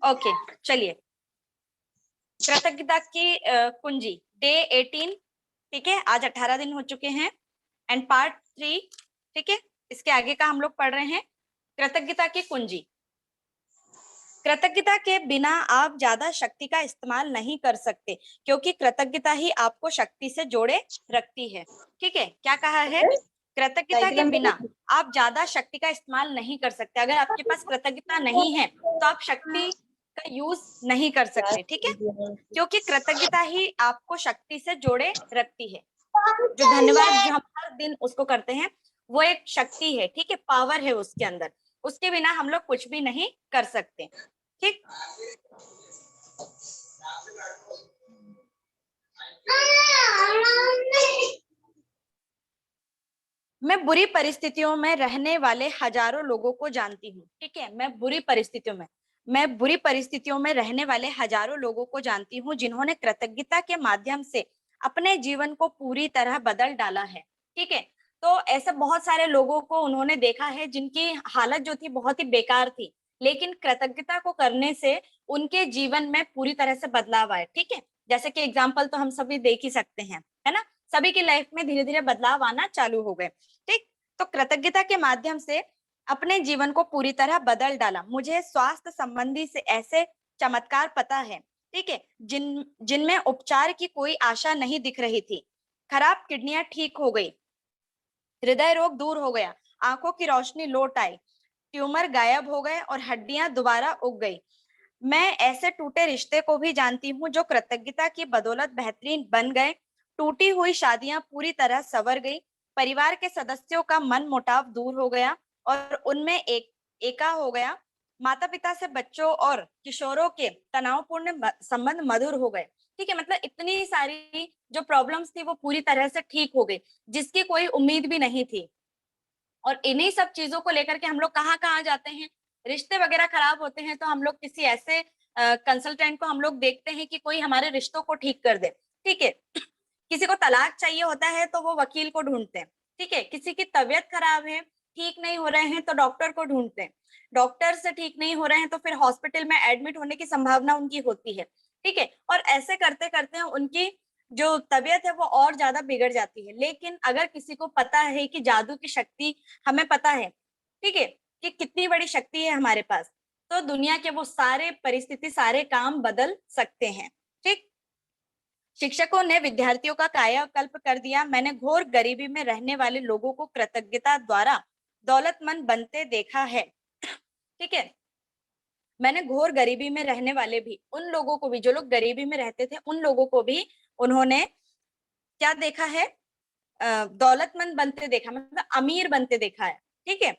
Okay, चलिए कृतज्ञता की कुंजी डे 18, ठीक है, आज 18 दिन हो चुके हैं, एंड पार्ट 3, ठीक है, इसके आगे का हम लोग पढ़ रहे हैं कृतज्ञता की कुंजी। कृतज्ञता के बिना आप ज्यादा शक्ति का इस्तेमाल नहीं कर सकते, क्योंकि कृतज्ञता ही आपको शक्ति से जोड़े रखती है। ठीक है, क्या कहा है? कृतज्ञता के बिना आप ज्यादा शक्ति का इस्तेमाल नहीं कर सकते। अगर आपके पास कृतज्ञता नहीं है तो आप शक्ति का यूज नहीं कर सकते। ठीक है, क्योंकि कृतज्ञता ही आपको शक्ति से जोड़े रखती है। जो धन्यवाद जो हम हर दिन उसको करते हैं वो एक शक्ति है, ठीक है, पावर है उसके अंदर। उसके बिना हम लोग कुछ भी नहीं कर सकते। ठीक, मैं बुरी परिस्थितियों में रहने वाले हजारों लोगों को जानती हूँ। ठीक है, मैं बुरी परिस्थितियों में रहने वाले हजारों लोगों को जानती हूँ जिन्होंने कृतज्ञता के माध्यम से अपने जीवन को पूरी तरह बदल डाला है। ठीक है, तो ऐसे बहुत सारे लोगों को उन्होंने देखा है जिनकी हालत जो थी बहुत ही बेकार थी, लेकिन कृतज्ञता को करने से उनके जीवन में पूरी तरह से बदलाव आए। ठीक है, जैसे कि एग्जाम्पल तो हम सभी देख ही सकते हैं, है ना, सभी की लाइफ में धीरे धीरे बदलाव आना चालू हो गए। ठीक, तो कृतज्ञता के माध्यम से अपने जीवन को पूरी तरह बदल डाला। मुझे स्वास्थ्य संबंधी से ऐसे चमत्कार पता है, ठीक है, जिनमें उपचार की कोई आशा नहीं दिख रही थी। खराब किडनियां ठीक हो गई, हृदय रोग दूर हो गया, आंखों की रोशनी लौट आई, ट्यूमर गायब हो गए और हड्डियां दोबारा उग गई। मैं ऐसे टूटे रिश्ते को भी जानती हूँ जो कृतज्ञता की बदौलत बेहतरीन बन गए। टूटी हुई शादियां पूरी तरह संवर गई, परिवार के सदस्यों का मन मुटाव दूर हो गया और उनमें एका हो गया। माता पिता से बच्चों और किशोरों के तनावपूर्ण संबंध मधुर हो गए। ठीक है, मतलब इतनी सारी जो प्रॉब्लम्स थी वो पूरी तरह से ठीक हो गई, जिसकी कोई उम्मीद भी नहीं थी। और इन्हीं सब चीजों को लेकर के हम लोग कहाँ कहाँ जाते हैं, रिश्ते वगैरह खराब होते हैं तो हम लोग किसी ऐसे कंसल्टेंट को हम लोग देखते हैं कि कोई हमारे रिश्तों को ठीक कर दे। ठीक है, किसी को तलाक चाहिए होता है तो वो वकील को ढूंढते हैं। ठीक है, किसी की तबीयत खराब है, ठीक नहीं हो रहे हैं तो डॉक्टर को ढूंढते हैं। डॉक्टर से ठीक नहीं हो रहे हैं तो फिर हॉस्पिटल में एडमिट होने की संभावना उनकी होती है। ठीक है, और ऐसे करते करते उनकी जो तबीयत है वो और ज्यादा बिगड़ जाती है। लेकिन अगर किसी को पता है कि जादू की शक्ति, हमें पता है, ठीक है, कि कितनी बड़ी शक्ति है हमारे पास, तो दुनिया के वो सारे परिस्थिति, सारे काम बदल सकते हैं। ठीक, शिक्षकों ने विद्यार्थियों का कायाकल्प कर दिया। मैंने घोर गरीबी में रहने वाले लोगों को कृतज्ञता द्वारा दौलतमंद बनते देखा है। ठीक है, मैंने घोर गरीबी में रहने वाले भी उन लोगों को भी, जो लोग गरीबी में रहते थे, उन लोगों को भी उन्होंने क्या देखा है, दौलतमंद बनते देखा, मतलब अमीर बनते देखा है। ठीक है,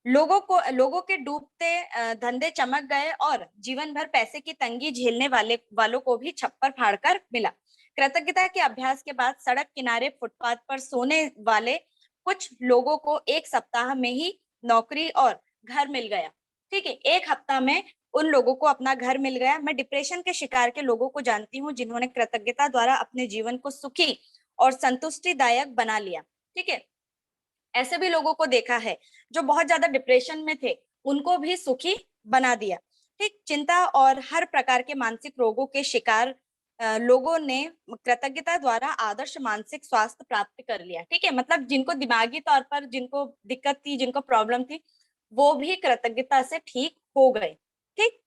लोगों के डूबते धंधे चमक गए और जीवन भर पैसे की तंगी झेलने वालों को भी छप्पर फाड़कर मिला। कृतज्ञता के अभ्यास के बाद सड़क किनारे फुटपाथ पर सोने वाले कुछ लोगों को एक सप्ताह में ही नौकरी और घर मिल गया। ठीक है, एक हफ्ता में उन लोगों को अपना घर मिल गया। मैं डिप्रेशन के शिकार के लोगों को जानती हूँ जिन्होंने कृतज्ञता द्वारा अपने जीवन को सुखी और संतुष्टिदायक बना लिया। ठीक है, ऐसे भी लोगों को देखा है जो बहुत ज्यादा डिप्रेशन में थे, उनको भी सुखी बना दिया। ठीक, चिंता और हर प्रकार के मानसिक रोगों के शिकार लोगों ने कृतज्ञता द्वारा आदर्श मानसिक स्वास्थ्य प्राप्त कर लिया। ठीक है, मतलब जिनको दिमागी तौर पर जिनको दिक्कत थी, जिनको प्रॉब्लम थी, वो भी कृतज्ञता से ठीक हो गए। ठीक,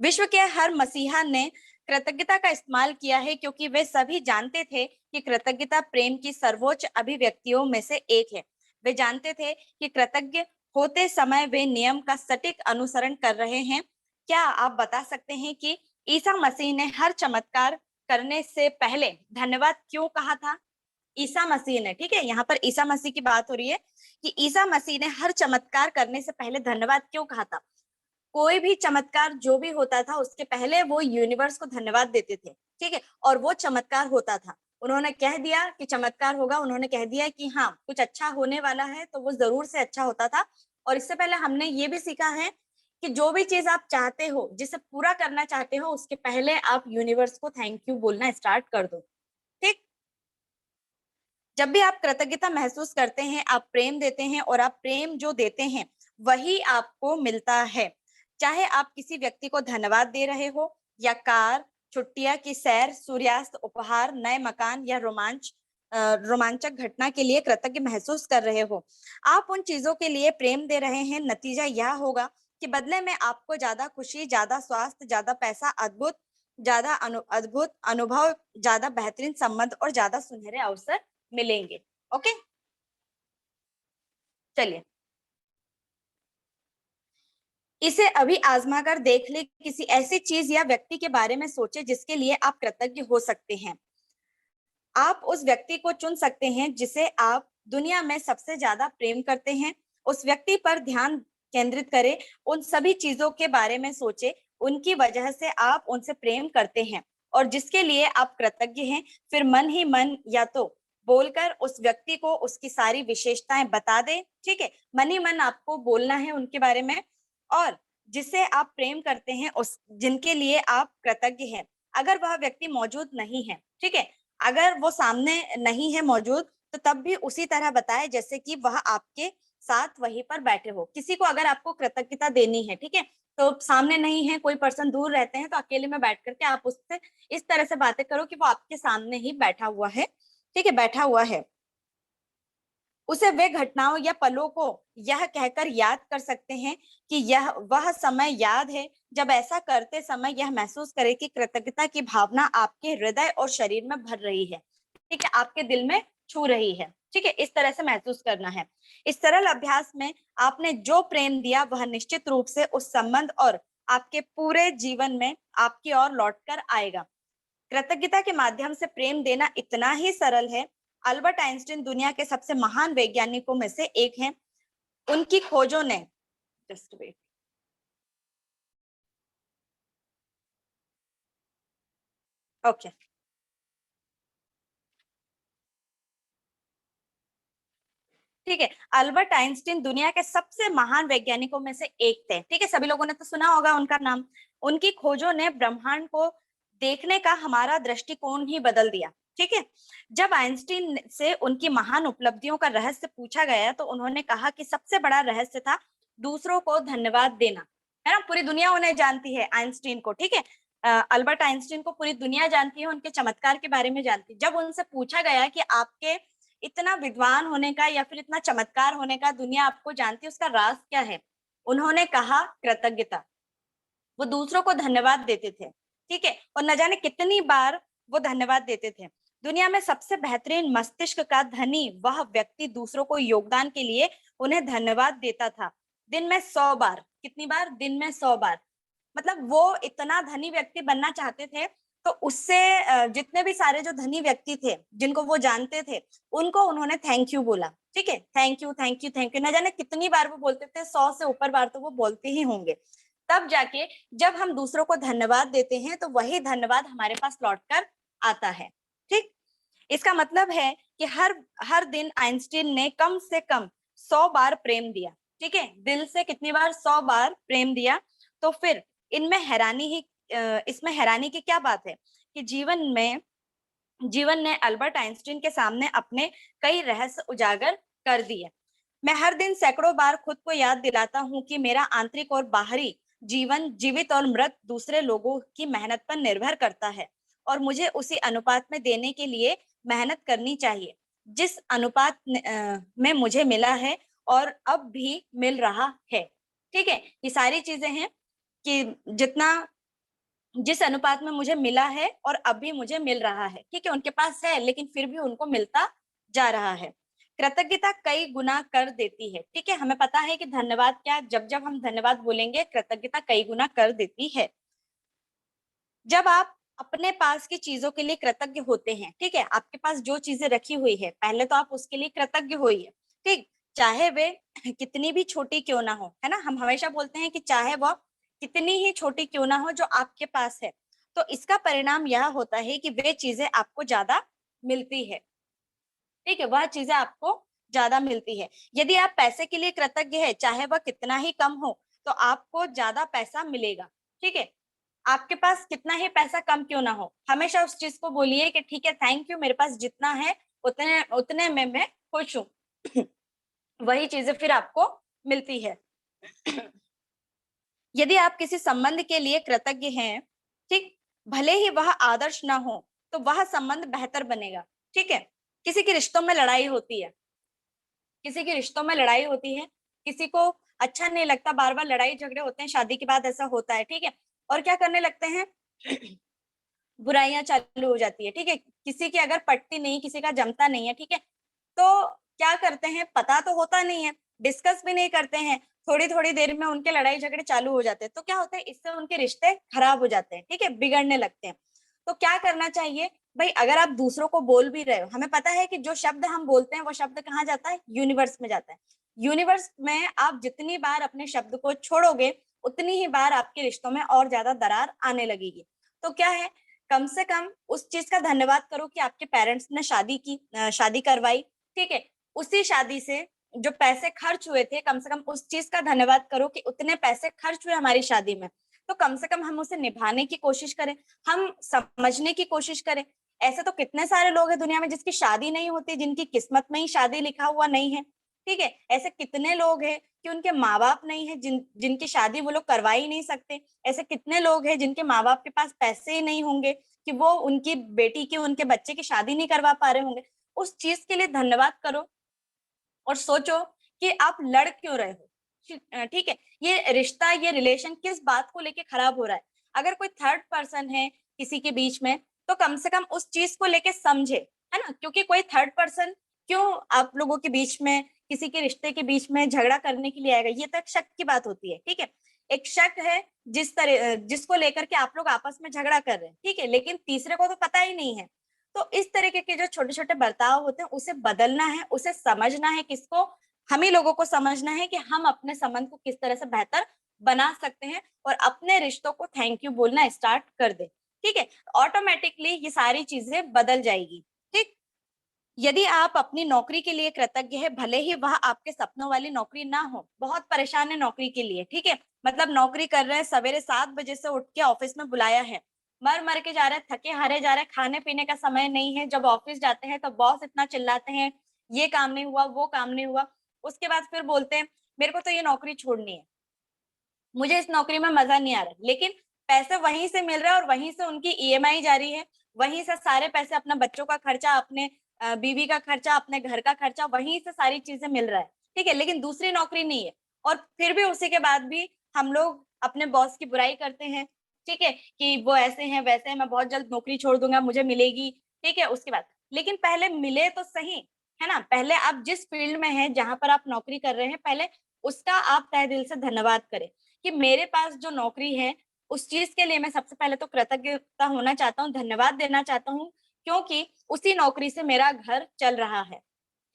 विश्व के हर मसीहा ने कृतज्ञता का इस्तेमाल किया है, क्योंकि वे सभी जानते थे कि कृतज्ञता प्रेम की सर्वोच्च अभिव्यक्तियों में से एक है। वे जानते थे कि कृतज्ञ होते समय वे नियम का सटीक अनुसरण कर रहे हैं। क्या आप बता सकते हैं कि ईसा मसीह ने हर चमत्कार करने से पहले धन्यवाद क्यों कहा था? ईसा मसीह ने, ठीक है, यहाँ पर ईसा मसीह की बात हो रही है कि ईसा मसीह ने हर चमत्कार करने से पहले धन्यवाद क्यों कहा था? कोई भी चमत्कार जो भी होता था उसके पहले वो यूनिवर्स को धन्यवाद देते थे। ठीक है, और वो चमत्कार होता था। उन्होंने कह दिया कि चमत्कार होगा, उन्होंने कह दिया कि हाँ कुछ अच्छा होने वाला है, तो वो जरूर से अच्छा होता था। और इससे पहले हमने ये भी सीखा है कि जो भी चीज आप चाहते हो, जिसे पूरा करना चाहते हो, उसके पहले आप यूनिवर्स को थैंक यू बोलना स्टार्ट कर दो। ठीक, जब भी आप कृतज्ञता महसूस करते हैं, आप प्रेम देते हैं, और आप प्रेम जो देते हैं वही आपको मिलता है। चाहे आप किसी व्यक्ति को धन्यवाद दे रहे हो या कार, छुट्टियां की सैर, सूर्यास्त, उपहार, नए मकान या रोमांचक घटना के लिए कृतज्ञ महसूस कर रहे हो, आप उन चीजों के लिए प्रेम दे रहे हैं। नतीजा यह होगा कि बदले में आपको ज्यादा खुशी, ज्यादा स्वास्थ्य, ज्यादा पैसा, अद्भुत अनुभव, ज्यादा बेहतरीन संबंध और ज्यादा सुनहरे अवसर मिलेंगे। ओके, चलिए इसे अभी आजमा कर देख ले। किसी ऐसी चीज या व्यक्ति के बारे में सोचे जिसके लिए आप कृतज्ञ हो सकते हैं। आप उस व्यक्ति को चुन सकते हैं जिसे आप दुनिया में सबसे ज्यादा प्रेम करते हैं। उस व्यक्ति पर ध्यान केंद्रित करें, उन सभी चीजों के बारे में सोचे उनकी वजह से आप उनसे प्रेम करते हैं और जिसके लिए आप कृतज्ञ हैं। फिर मन ही मन या तो बोलकर उस व्यक्ति को उसकी सारी विशेषताएं बता दें। ठीक है, मन ही मन आपको बोलना है उनके बारे में। और जिसे आप प्रेम करते हैं, उस जिनके लिए आप कृतज्ञ हैं, अगर वह व्यक्ति मौजूद नहीं है, ठीक है, अगर वो सामने नहीं है मौजूद, तो तब भी उसी तरह बताए जैसे कि वह आपके साथ वहीं पर बैठे हो। किसी को अगर आपको कृतज्ञता देनी है, ठीक है, तो सामने नहीं है, कोई पर्सन दूर रहते हैं, तो अकेले में बैठ करके आप उससे इस तरह से बातें करो कि वो आपके सामने ही बैठा हुआ है। ठीक है, बैठा हुआ है। उसे वे घटनाओं या पलों को यह कहकर याद कर सकते हैं कि यह वह समय याद है जब ऐसा करते समय यह महसूस करे कि कृतज्ञता की भावना आपके हृदय और शरीर में भर रही है। ठीक है, आपके दिल में छू रही है। ठीक है, इस तरह से महसूस करना है। इस सरल अभ्यास में आपने जो प्रेम दिया वह निश्चित रूप से उस संबंध और आपके पूरे जीवन में आपकी ओर लौट कर आएगा। कृतज्ञता के माध्यम से प्रेम देना इतना ही सरल है। अल्बर्ट आइंस्टीन दुनिया के सबसे महान वैज्ञानिकों में से एक हैं। उनकी खोजों ने जस्ट वेट ओके ठीक है, अल्बर्ट आइंस्टीन दुनिया के सबसे महान वैज्ञानिकों में से एक थे। ठीक है, सभी लोगों ने तो सुना होगा उनका नाम। उनकी खोजों ने ब्रह्मांड को देखने का हमारा दृष्टिकोण ही बदल दिया। ठीक है, जब आइंस्टीन से उनकी महान उपलब्धियों का रहस्य पूछा गया तो उन्होंने कहा कि सबसे बड़ा रहस्य था दूसरों को धन्यवाद देना। है ना, पूरी दुनिया उन्हें जानती है आइंस्टीन को। ठीक है, अल्बर्ट आइंस्टीन को पूरी दुनिया जानती है, उनके चमत्कार के बारे में जानती है। जब उनसे पूछा गया कि आपके इतना विद्वान होने का या फिर इतना चमत्कार होने का दुनिया आपको जानती है, उसका राज क्या है, उन्होंने कहा कृतज्ञता। वो दूसरों को धन्यवाद देते थे। ठीक है, और न जाने कितनी बार वो धन्यवाद देते थे। दुनिया में सबसे बेहतरीन मस्तिष्क का धनी वह व्यक्ति दूसरों को योगदान के लिए उन्हें धन्यवाद देता था। दिन में 100 बार। कितनी बार? दिन में 100 बार। मतलब वो इतना धनी व्यक्ति बनना चाहते थे, तो उससे जितने भी सारे जो धनी व्यक्ति थे जिनको वो जानते थे, उनको उन्होंने थैंक यू बोला। ठीक है, thank you thank you thank you, न जाने कितनी बार वो बोलते थे, 100 से ऊपर बार तो वो बोलते ही होंगे। तब जाके जब हम दूसरों को धन्यवाद देते हैं तो वही धन्यवाद हमारे पास लौट कर आता है। ठीक, इसका मतलब है कि हर हर दिन आइंस्टीन ने कम से कम 100 बार प्रेम दिया। ठीक है, दिल से कितनी बार? 100 बार प्रेम दिया। तो फिर इनमें हैरानी ही इसमें हैरानी की क्या बात है कि जीवन ने अल्बर्ट आइंस्टीन के सामने अपने कई रहस्य उजागर कर दिए। मैं हर दिन सैकड़ों बार खुद को याद दिलाता हूँ कि मेरा आंतरिक और बाहरी जीवन, जीवित और मृत, दूसरे लोगों की मेहनत पर निर्भर करता है और मुझे उसी अनुपात में देने के लिए मेहनत करनी चाहिए जिस अनुपात में मुझे मिला है और अब भी मिल रहा है। ठीक है, ये सारी चीजें हैं कि जितना जिस अनुपात में मुझे मिला है और अभी मुझे मिल रहा है। ठीक है, उनके पास है लेकिन फिर भी उनको मिलता जा रहा है। कृतज्ञता कई गुना कर देती है। ठीक है, हमें पता है कि धन्यवाद क्या, जब जब हम धन्यवाद बोलेंगे कृतज्ञता कई गुना कर देती है। जब आप अपने पास की चीजों के लिए कृतज्ञ होते हैं, ठीक है, आपके पास जो चीजें रखी हुई है पहले तो आप उसके लिए कृतज्ञ होइए। ठीक, चाहे वे कितनी भी छोटी क्यों ना हो, है ना, हम हमेशा बोलते हैं कि चाहे वह कितनी ही छोटी क्यों ना हो जो आपके पास है, तो इसका परिणाम यह होता है कि वे चीजें आपको ज्यादा मिलती है। ठीक है, वह चीजें आपको ज्यादा मिलती है। यदि आप पैसे के लिए कृतज्ञ है, चाहे वह कितना ही कम हो, तो आपको ज्यादा पैसा मिलेगा। ठीक है, आपके पास कितना ही पैसा कम क्यों ना हो, हमेशा उस चीज को बोलिए कि ठीक है, थैंक यू, मेरे पास जितना है उतने उतने में मैं खुश हूँ। वही चीजें फिर आपको मिलती है। यदि आप किसी संबंध के लिए कृतज्ञ हैं, ठीक, भले ही वह आदर्श ना हो, तो वह संबंध बेहतर बनेगा। ठीक है, किसी के रिश्तों में लड़ाई होती है, किसी के रिश्तों में लड़ाई होती है, किसी को अच्छा नहीं लगता, बार बार लड़ाई झगड़े होते हैं, शादी के बाद ऐसा होता है। ठीक है, और क्या करने लगते हैं बुराइयां चालू हो जाती है। ठीक है, किसी की अगर पटती नहीं, किसी का जमता नहीं है, ठीक है, तो क्या करते हैं, पता तो होता नहीं है, डिस्कस भी नहीं करते हैं, थोड़ी थोड़ी देर में उनके लड़ाई झगड़े चालू हो जाते हैं। तो क्या होता है, इससे उनके रिश्ते खराब हो जाते हैं, ठीक है, बिगड़ने लगते हैं। तो क्या करना चाहिए भाई, अगर आप दूसरों को बोल भी रहे हो, हमें पता है कि जो शब्द हम बोलते हैं वो शब्द कहाँ जाता है, यूनिवर्स में जाता है। यूनिवर्स में आप जितनी बार अपने शब्द को छोड़ोगे, उतनी ही बार आपके रिश्तों में और ज्यादा दरार आने लगेगी। तो क्या है, कम से कम उस चीज का धन्यवाद करो कि आपके पेरेंट्स ने शादी की, शादी करवाई। ठीक है, उसी शादी से जो पैसे खर्च हुए थे, कम से कम उस चीज का धन्यवाद करो कि उतने पैसे खर्च हुए हमारी शादी में, तो कम से कम हम उसे निभाने की कोशिश करें, हम समझने की कोशिश करें। ऐसे तो कितने सारे लोग हैं दुनिया में जिसकी शादी नहीं होती, जिनकी किस्मत में ही शादी लिखा हुआ नहीं है। ठीक है, ऐसे कितने लोग हैं कि उनके माँ बाप नहीं है, जिनकी शादी वो लोग करवा ही नहीं सकते। ऐसे कितने लोग हैं जिनके माँ बाप के पास पैसे ही नहीं होंगे कि वो उनकी बेटी की, उनके बच्चे की शादी नहीं करवा पा रहे होंगे। उस चीज के लिए धन्यवाद करो और सोचो कि आप लड़ क्यों रहे हो। ठीक है, ये रिश्ता, ये रिलेशन किस बात को लेके खराब हो रहा है। अगर कोई थर्ड पर्सन है किसी के बीच में, तो कम से कम उस चीज को लेके समझे, है ना, क्योंकि कोई थर्ड पर्सन क्यों आप लोगों के बीच में, किसी के रिश्ते के बीच में झगड़ा करने के लिए आएगा, ये तो एक शक की बात होती है। ठीक है, एक शक है जिसको लेकर के आप लोग आपस में झगड़ा कर रहे हैं, ठीक है, लेकिन तीसरे को तो पता ही नहीं है। तो इस तरीके के जो छोटे छोटे बर्ताव होते हैं, उसे बदलना है, उसे समझना है, किसको, हम ही लोगों को समझना है कि हम अपने संबंध को किस तरह से बेहतर बना सकते हैं और अपने रिश्तों को थैंक यू बोलना स्टार्ट कर दे। ठीक है, ऑटोमेटिकली ये सारी चीजें बदल जाएगी। ठीक, यदि आप अपनी नौकरी के लिए कृतज्ञ है, भले ही वह आपके सपनों वाली नौकरी ना हो, बहुत परेशान है नौकरी के लिए, ठीक है, मतलब नौकरी कर रहे हैं, सवेरे 7 बजे से उठ के ऑफिस में बुलाया है, मर मर के जा रहे हैं, थके हारे जा रहे हैं, खाने पीने का समय नहीं है, जब ऑफिस जाते हैं तो बॉस इतना चिल्लाते हैं, ये काम नहीं हुआ, वो काम नहीं हुआ, उसके बाद फिर बोलते हैं मेरे को तो ये नौकरी छोड़नी है, मुझे इस नौकरी में मजा नहीं आ रहा, लेकिन पैसे वहीं से मिल रहे हैं और वहीं से उनकी ईएमआई जारी है, वहीं से सारे पैसे, अपना बच्चों का खर्चा, अपने बीवी का खर्चा, अपने घर का खर्चा, वहीं से सारी चीजें मिल रहा है। ठीक है, लेकिन दूसरी नौकरी नहीं है, और फिर भी उसी के बाद भी हम लोग अपने बॉस की बुराई करते हैं। ठीक है, कि वो ऐसे हैं वैसे हैं, मैं बहुत जल्द नौकरी छोड़ दूंगा, मुझे मिलेगी। ठीक है, उसके बाद, लेकिन पहले मिले तो सही, है ना, पहले आप जिस फील्ड में हैं, जहां पर आप नौकरी कर रहे हैं, पहले उसका आप तहे दिल से धन्यवाद करें कि मेरे पास जो नौकरी है, उस चीज के लिए मैं सबसे पहले तो कृतज्ञता होना चाहता हूँ, धन्यवाद देना चाहता हूँ, क्योंकि उसी नौकरी से मेरा घर चल रहा है।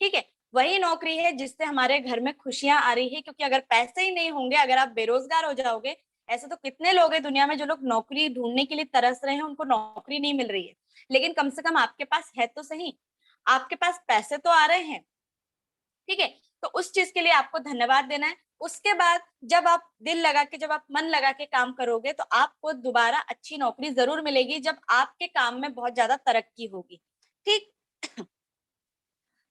ठीक है, वही नौकरी है जिससे हमारे घर में खुशियां आ रही है, क्योंकि अगर पैसे ही नहीं होंगे, अगर आप बेरोजगार हो जाओगे, ऐसे तो कितने लोग हैं दुनिया में जो लोग नौकरी ढूंढने के लिए तरस रहे हैं, उनको नौकरी नहीं मिल रही है, लेकिन कम से कम आपके पास है तो सही, आपके पास पैसे तो आ रहे हैं। ठीक है, तो उस चीज के लिए आपको धन्यवाद देना है। उसके बाद जब आप दिल लगा के, जब आप मन लगा के काम करोगे, तो आपको दोबारा अच्छी नौकरी जरूर मिलेगी, जब आपके काम में बहुत ज्यादा तरक्की होगी। ठीक,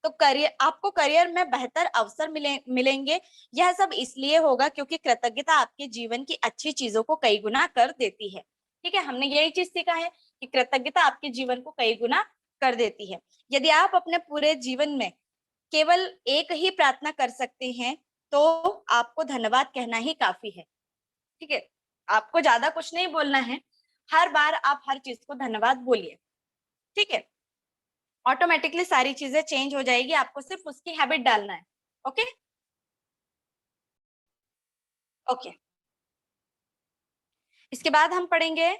तो करियर, आपको करियर में बेहतर अवसर मिलेंगे। यह सब इसलिए होगा क्योंकि कृतज्ञता आपके जीवन की अच्छी चीजों को कई गुना कर देती है। ठीक है, हमने यही चीज सीखा है कि कृतज्ञता आपके जीवन को कई गुना कर देती है। यदि आप अपने पूरे जीवन में केवल एक ही प्रार्थना कर सकते हैं, तो आपको धन्यवाद कहना ही काफी है। ठीक है, आपको ज्यादा कुछ नहीं बोलना है, हर बार आप हर चीज को धन्यवाद बोलिए। ठीक है, ऑटोमेटिकली सारी चीजें चेंज हो जाएगी, आपको सिर्फ उसकी हैबिट डालना है। ओके, ओके, इसके बाद हम पढ़ेंगे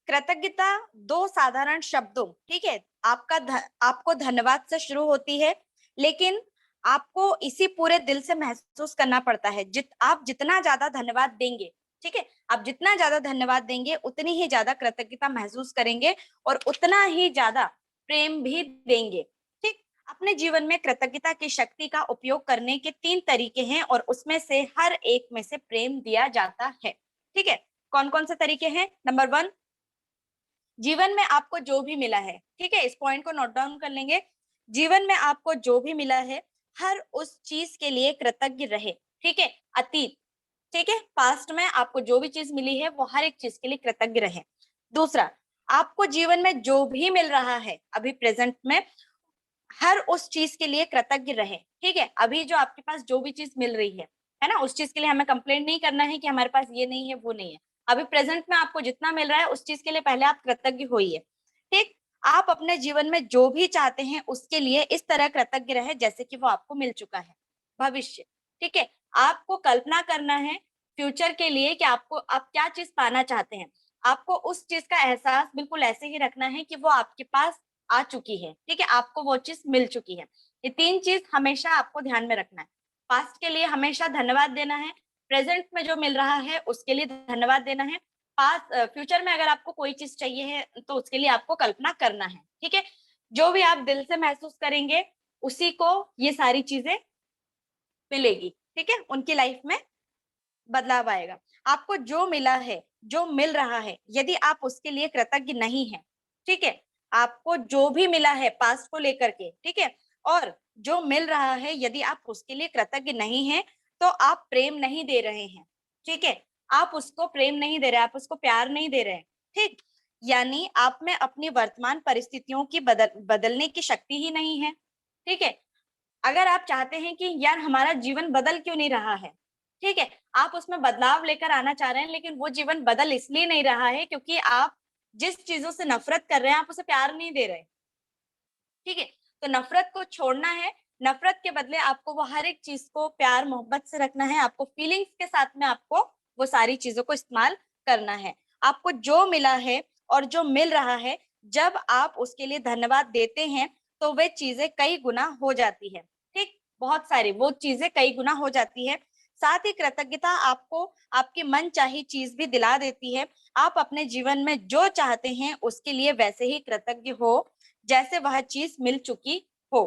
कृतज्ञता दो साधारण शब्दों, ठीक है, आपको धन्यवाद से शुरू होती है, लेकिन आपको इसी पूरे दिल से महसूस करना पड़ता है। आप जितना ज्यादा धन्यवाद देंगे, ठीक है, आप जितना ज्यादा धन्यवाद देंगे, उतनी ही ज्यादा कृतज्ञता महसूस करेंगे और उतना ही ज्यादा प्रेम भी देंगे। ठीक, अपने जीवन में कृतज्ञता की शक्ति का उपयोग करने के 3 तरीके हैं और उसमें से हर एक में से प्रेम दिया जाता है। ठीक है, कौन कौन से तरीके हैं? नंबर 1, जीवन में आपको जो भी मिला है, ठीक है, इस पॉइंट को नोट डाउन कर लेंगे। जीवन में आपको जो भी मिला है, हर उस चीज के लिए कृतज्ञ रहे। ठीक है, अतीत, ठीक है, पास्ट में आपको जो भी चीज मिली है वो हर एक चीज के लिए कृतज्ञ रहे। दूसरा, आपको जीवन में जो भी मिल रहा है अभी प्रेजेंट में, हर उस चीज के लिए कृतज्ञ रहे। ठीक है, अभी जो आपके पास जो भी चीज मिल रही है ना, उस चीज के लिए हमें कंप्लेंट नहीं करना है कि हमारे पास ये नहीं है वो नहीं है। अभी प्रेजेंट में आपको जितना मिल रहा है उस चीज के लिए पहले आप कृतज्ञ होइए। ठीक, आप अपने जीवन में जो भी चाहते हैं उसके लिए इस तरह कृतज्ञ रहे जैसे कि वो आपको मिल चुका है। भविष्य, ठीक है, आपको कल्पना करना है फ्यूचर के लिए कि आपको आप क्या चीज पाना चाहते हैं। आपको उस चीज का एहसास बिल्कुल ऐसे ही रखना है कि वो आपके पास आ चुकी है। ठीक है, आपको वो चीज मिल चुकी है। ये तीन चीज हमेशा आपको ध्यान में रखना है। पास्ट के लिए हमेशा धन्यवाद देना है, प्रेजेंट में जो मिल रहा है उसके लिए धन्यवाद देना है, पास्ट फ्यूचर में अगर आपको कोई चीज चाहिए है तो उसके लिए आपको कल्पना करना है। ठीक है, जो भी आप दिल से महसूस करेंगे उसी को ये सारी चीजें मिलेगी। ठीक है, उनकी लाइफ में बदलाव आएगा। आपको जो मिला है, जो मिल रहा है, यदि आप उसके लिए कृतज्ञ नहीं है, ठीक है, आपको जो भी मिला है पास्ट को लेकर के, ठीक है, और जो मिल रहा है यदि आप उसके लिए कृतज्ञ नहीं है, तो आप प्रेम नहीं दे रहे हैं। ठीक है, आप उसको प्रेम नहीं दे रहे, आप उसको प्यार नहीं दे रहे हैं। ठीक, यानी आप में अपनी वर्तमान परिस्थितियों की बदलने की शक्ति ही नहीं है। ठीक है, अगर आप चाहते हैं कि यार हमारा जीवन बदल क्यों नहीं रहा है, ठीक है, आप उसमें बदलाव लेकर आना चाह रहे हैं, लेकिन वो जीवन बदल इसलिए नहीं रहा है क्योंकि आप जिस चीजों से नफरत कर रहे हैं आप उसे प्यार नहीं दे रहे। ठीक है, तो नफरत को छोड़ना है, नफरत के बदले आपको वो हर एक चीज को प्यार मोहब्बत से रखना है, आपको फीलिंग्स के साथ में आपको वो सारी चीजों को इस्तेमाल करना है। आपको जो मिला है और जो मिल रहा है, जब आप उसके लिए धन्यवाद देते हैं तो वे चीजें कई गुना हो जाती है। ठीक, बहुत सारी वो चीजें कई गुना हो जाती है। साथ ही कृतज्ञता आपको आपकी मन चाही चीज भी दिला देती है। आप अपने जीवन में जो चाहते हैं उसके लिए वैसे ही कृतज्ञ हो जैसे वह चीज मिल चुकी हो।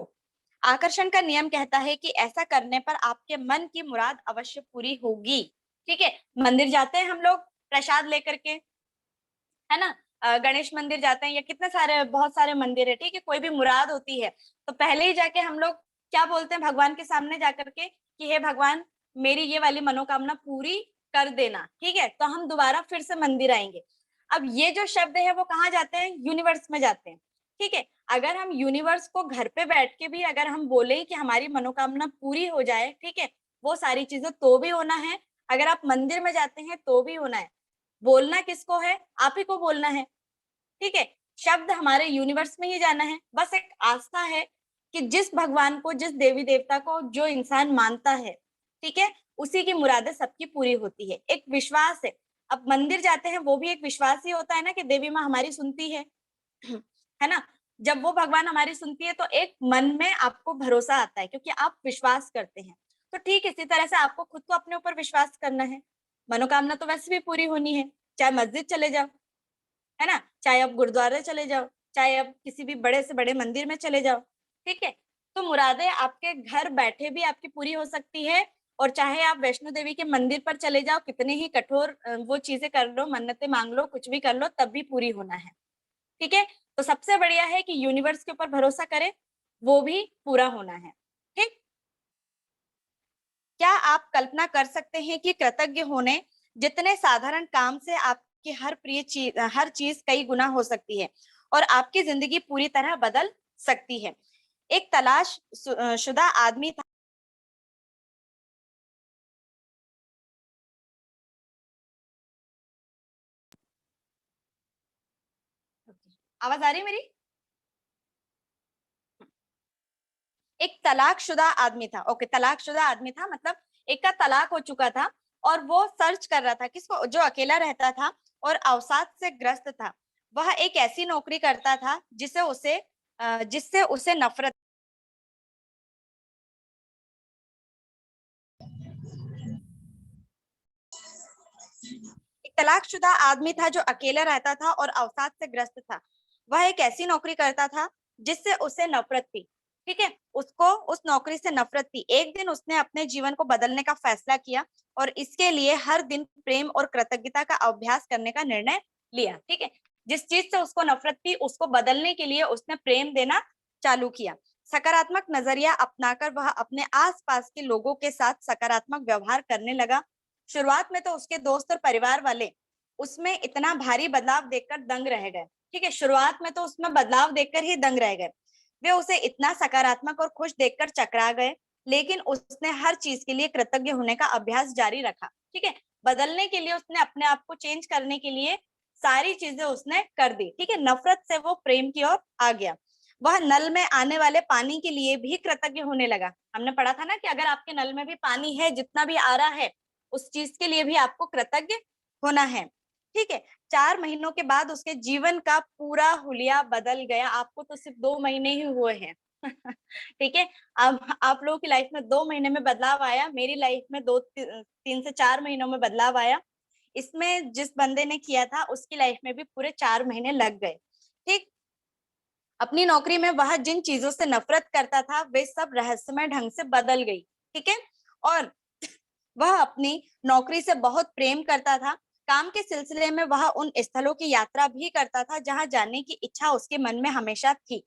आकर्षण का नियम कहता है कि ऐसा करने पर आपके मन की मुराद अवश्य पूरी होगी। ठीक है, मंदिर जाते हैं हम लोग प्रसाद लेकर के, है ना, गणेश मंदिर जाते हैं या कितने सारे बहुत सारे मंदिर है। ठीक है, कोई भी मुराद होती है तो पहले ही जाके हम लोग क्या बोलते हैं भगवान के सामने जाकर के कि हे भगवान, मेरी ये वाली मनोकामना पूरी कर देना। ठीक है, तो हम दोबारा फिर से मंदिर आएंगे। अब ये जो शब्द है वो कहाँ जाते हैं, यूनिवर्स में जाते हैं। ठीक है, अगर हम यूनिवर्स को घर पे बैठ के भी अगर हम बोले कि हमारी मनोकामना पूरी हो जाए, ठीक है, वो सारी चीजें तो भी होना है। अगर आप मंदिर में जाते हैं तो भी होना है। बोलना किसको है, आप ही को बोलना है। ठीक है, शब्द हमारे यूनिवर्स में ही जाना है। बस एक आस्था है कि जिस भगवान को, जिस देवी देवता को जो इंसान मानता है, ठीक है, उसी की मुरादें सबकी पूरी होती है। एक विश्वास है। अब मंदिर जाते हैं वो भी एक विश्वास ही होता है ना कि देवी माँ हमारी सुनती है है ना। जब वो भगवान हमारी सुनती है तो एक मन में आपको भरोसा आता है क्योंकि आप विश्वास करते हैं। तो ठीक इसी तरह से आपको खुद को अपने ऊपर विश्वास करना है। मनोकामना तो वैसे भी पूरी होनी है, चाहे मस्जिद चले जाओ, है ना, चाहे आप गुरुद्वारे चले जाओ, चाहे आप किसी भी बड़े से बड़े मंदिर में चले जाओ। ठीक है, तो मुरादें आपके घर बैठे भी आपकी पूरी हो सकती है। और चाहे आप वैष्णो देवी के मंदिर पर चले जाओ, कितने ही कठोर वो चीजें कर लो, मन्नतें मांग लो, कुछ भी कर लो, तब भी पूरी होना है। ठीक है, तो सबसे बढ़िया है कि यूनिवर्स के ऊपर भरोसा करें, वो भी पूरा होना है। ठीक, क्या आप कल्पना कर सकते हैं कि कृतज्ञ होने जितने साधारण काम से आपकी हर चीज कई गुना हो सकती है और आपकी जिंदगी पूरी तरह बदल सकती है। एक शुदा आदमी था। आवाज आ रही है मेरी? एक तलाकशुदा आदमी था। ओके, तलाकशुदा आदमी था मतलब एक का तलाक हो चुका था और वो सर्च कर रहा था किसको, जो अकेला रहता था और अवसाद से ग्रस्त था। वह एक ऐसी नौकरी करता था जिससे उसे नफरत। एक तलाकशुदा आदमी था जो अकेला रहता था और अवसाद से ग्रस्त था। वह एक ऐसी नौकरी करता था जिससे उसे नफरत थी। ठीक है, उसको उस नौकरी से नफरत थी। एक दिन उसने अपने जीवन को बदलने का फैसला किया और इसके लिए हर दिन प्रेम और कृतज्ञता का अभ्यास करने का निर्णय लिया। ठीक है, जिस चीज से उसको नफरत थी उसको बदलने के लिए उसने प्रेम देना चालू किया। सकारात्मक नजरिया अपनाकर वह अपने आसपास के लोगों के साथ सकारात्मक व्यवहार करने लगा। शुरुआत में तो उसके दोस्त और परिवार वाले उसमें इतना भारी बदलाव देखकर दंग रह गए। ठीक है, शुरुआत में तो उसमें बदलाव देखकर ही दंग रह गए। वे उसे इतना सकारात्मक और खुश देखकर चकरा गए, लेकिन उसने हर चीज के लिए कृतज्ञ होने का अभ्यास जारी रखा। ठीक है, बदलने के लिए उसने अपने आप को चेंज करने के लिए सारी चीजें उसने कर दी। ठीक है, नफरत से वो प्रेम की ओर आ गया। वह नल में आने वाले पानी के लिए भी कृतज्ञ होने लगा। हमने पढ़ा था ना कि अगर आपके नल में भी पानी है, जितना भी आ रहा है, उस चीज के लिए भी आपको कृतज्ञ होना है। ठीक है, 4 महीनों के बाद उसके जीवन का पूरा हुलिया बदल गया। आपको तो सिर्फ 2 महीने ही हुए हैं। ठीक है, अब आप लोगों की लाइफ में 2 महीने में बदलाव आया, मेरी लाइफ में 3 से 4 महीनों में बदलाव आया। इसमें जिस बंदे ने किया था उसकी लाइफ में भी पूरे 4 महीने लग गए। ठीक, अपनी नौकरी में वह जिन चीजों से नफरत करता था वे सब रहस्यमय ढंग से बदल गई। ठीक है, और वह अपनी नौकरी से बहुत प्रेम करता था। काम के सिलसिले में वह उन स्थलों की यात्रा भी करता था जहां जाने की इच्छा उसके मन में हमेशा थी।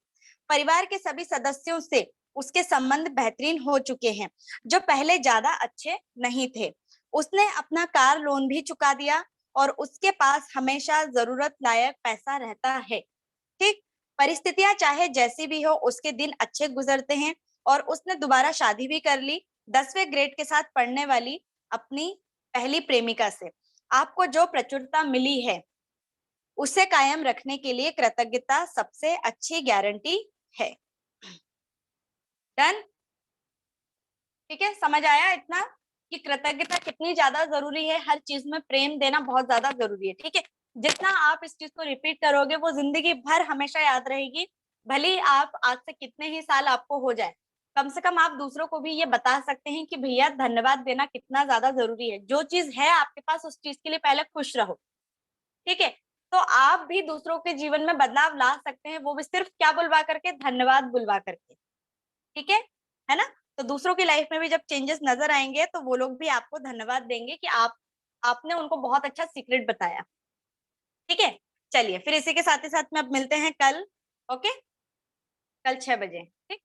परिवार के सभी सदस्यों से उसके संबंध बेहतरीन हो चुके हैं, जो पहले ज्यादा अच्छे नहीं थे। उसने अपना कार लोन भी चुका दिया और उसके पास हमेशा जरूरत लायक पैसा रहता है। ठीक, परिस्थितियां चाहे जैसी भी हो उसके दिन अच्छे गुजरते हैं और उसने दोबारा शादी भी कर ली, 10वें ग्रेड के साथ पढ़ने वाली अपनी पहली प्रेमिका से। आपको जो प्रचुरता मिली है उसे कायम रखने के लिए कृतज्ञता सबसे अच्छी गारंटी है। डन। ठीक है, समझ आया इतना कि कृतज्ञता कितनी ज्यादा जरूरी है, हर चीज में प्रेम देना बहुत ज्यादा जरूरी है। ठीक है, जितना आप इस चीज को रिपीट करोगे वो जिंदगी भर हमेशा याद रहेगी। भले ही आप आज से कितने ही साल आपको हो जाए, कम से कम आप दूसरों को भी ये बता सकते हैं कि भैया धन्यवाद देना कितना ज्यादा जरूरी है। जो चीज है आपके पास उस चीज के लिए पहले खुश रहो। ठीक है, तो आप भी दूसरों के जीवन में बदलाव ला सकते हैं, वो भी सिर्फ क्या बुलवा करके, धन्यवाद बुलवा करके। ठीक है ना? तो दूसरों की लाइफ में भी जब चेंजेस नजर आएंगे तो वो लोग भी आपको धन्यवाद देंगे कि आपने उनको बहुत अच्छा सीक्रेट बताया। ठीक है, चलिए फिर इसी के साथ ही साथ में अब मिलते हैं कल। ओके, कल 6 बजे। ठीक।